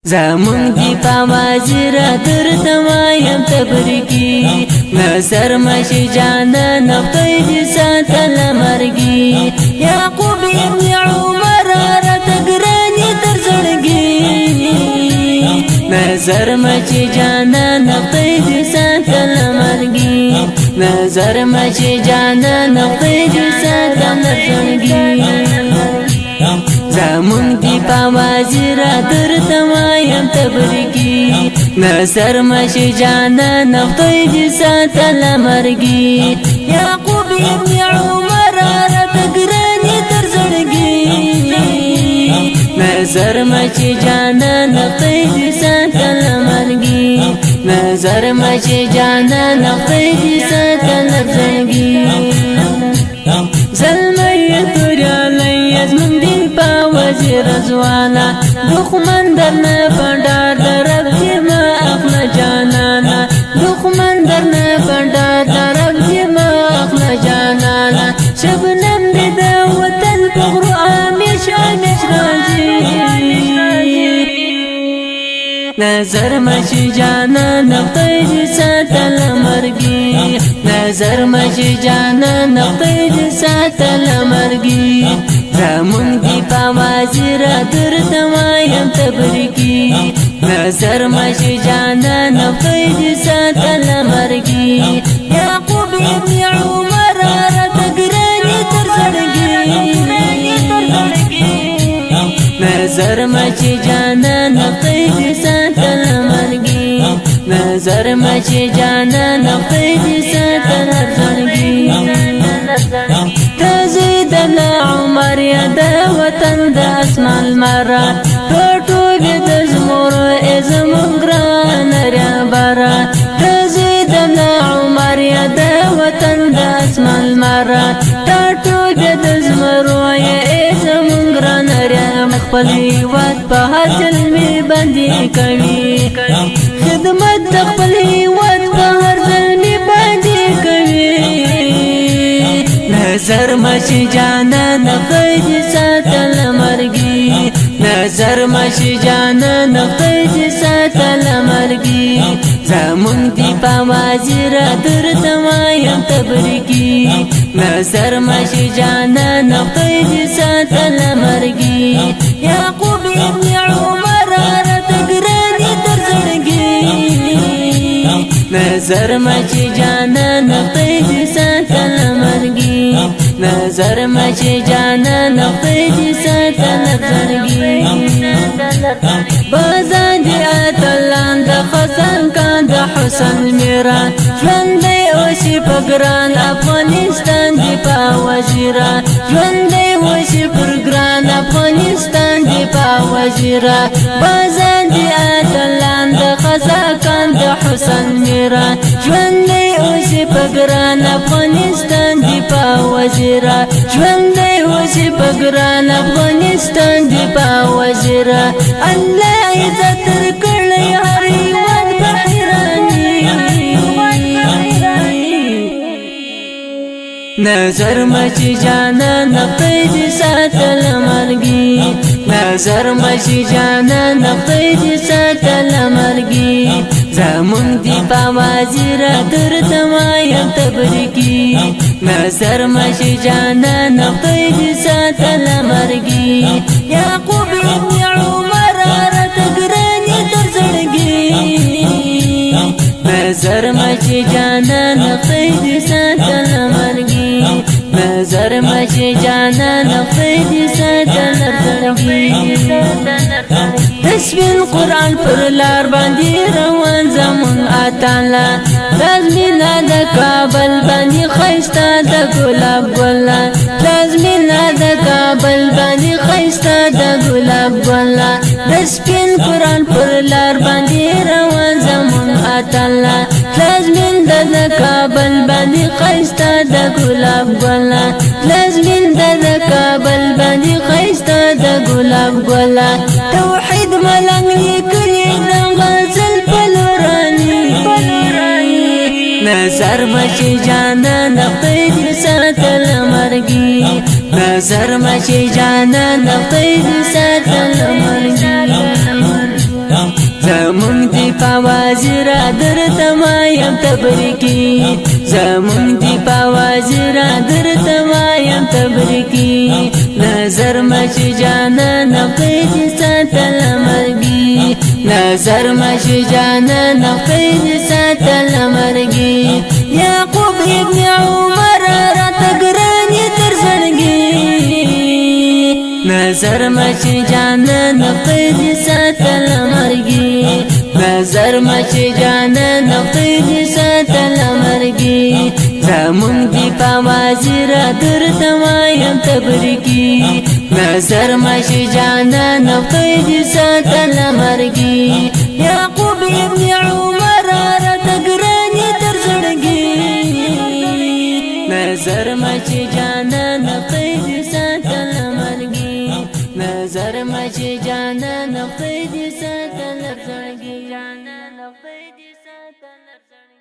زمون دی پاوازی را درته وایم تبریکی نظر مشی جانا نقطه دی ساتل مرگی یعقوب ابن عمر را تگرانی تر زړګي نظر مشی جانا نقطه دی ساتل مرگی نظر مشی جانا نقطه دی ساتل زړګي زمون دی پاوازی را درته وایم تبریکی نظر مشی جانا نقطه دی ساتل مرگی یعقوب ابن عمر را تگرانی تر زړګي نظر مشی جانا نقطه دی ساتل مرگی نظر مشی جانا نقطه دی ساتل زړګي زلمی توریالی از من دی پاوزی رزوانا دخمن درنا پندار درب جما اخلا جانانا دخمن درنا پندار درب جما اخلا جانانا شبنم دی دا وطن پغرو آمیش آمیش رازی نظر مشی جانا نقطه دی ساتل مرگی نظر مشی جانا نقطه دی ساتل مرگی زمون دی پاوازی را درته وایم تبریکی نظر مشی جانا نقطه دی ساتل مرگی یعقوب ابن عمر را تگرانی تر زړګي نظر مشی جانا نقطه دی ساتل مرگی نظر مشی جانا نقطه دی ساتل زړګي تزيدنا عمر يا دا وطن دا اسمان المرا ټوټو د زمور ازمون ګران ریا برا تزيدنا عمر يا دا وطن دا اسمان المرا ټوټو د زمور ازمون ګران ریا خپل هیواد په حاصل می باندې کوي خدمت خپل هیواد په هر ځل می باندې کوي نظر مشی جانا نقطه دی ساتل مرگی نظر مشی جانا نقطه دی ساتل مرگی زمون دی پاوازی را درته وایم تبریکی نظر مشی جانا نقطه دی ساتل مرگی یعقوب ابن عمر را تگرانی تر زړګي نظر مشی جانا نقطه دی ساتل مرگی نظر مشی جانا نقطه دی ساتل زړګي بازان دی اتلان د خسن کان د حسن میرا ژوندې اوسې په ګران افغانستان دی په وزیرا ژوندې اوسې پر ګران افغانستان دی په وزیرا بازان دی اتلان د خسن کان د حسن میرا ژوندې اوسې په ګران افغانستان دی په وزیرا ژوندې اوسې په ګران افغانستان دی په وزیرا الله عزت کړی هر یوان په حیرانی نظر مشی جانا نقطه دی ساتل مرگی نظر مشی جانا نقطه دی ساتل مرگی زمون دی پاوازی را درته وایم تبریکی نظر مشی جانا نقطه دی ساتل مرگی یعقوب ابن عمر را تگرانی تر زړګي نظر مشی جانا نقطه دی ساتل مرگی نظر مشی جانا نقطه دی ساتل زړګي تسبیح قرآن پر لار باندې روان زمون اتالا لازمینا د کابل باندې خیستا د ګلاب ګلا لازمینا د کابل باندې خیستا د ګلاب ګلا تسبیح قرآن پر لار باندې روان زمون اتالا لازمین د کابل باندې خیستا د ګلاب ګلا لازمین د کابل باندې خیستا د ګلاب ګلا توحید ملنګ لیکلی د غزل پلورانی نظر مشی جانا نقطه دی ساتل مرگی نظر مشی جانا نقطه دی ساتل مرگی زمون دی پاوازی را در تمایم تبریکی زمون دی پاوازی را در تمایم تبریکی نظر مشی جانا نقید ساتل مرگی نظر مشی جانا نقید ساتل مرگی یعقوب ابن عمر را تگرانی تر زنگی نظر مشی جانا نقید ساتل مرگی نظر مشی جانا نقید ساتل مرگی زمون دی پاوازی را در تمایم تبریکی نظر مشی جانا نقید ساتل مرگی یعقوب ابن عمر را تگرانی تر زړګي نظر مشی جانا نقید ساتل مرگی نظر مشی جانا نقید ساتل زړګي جانا نقید ساتل زړګي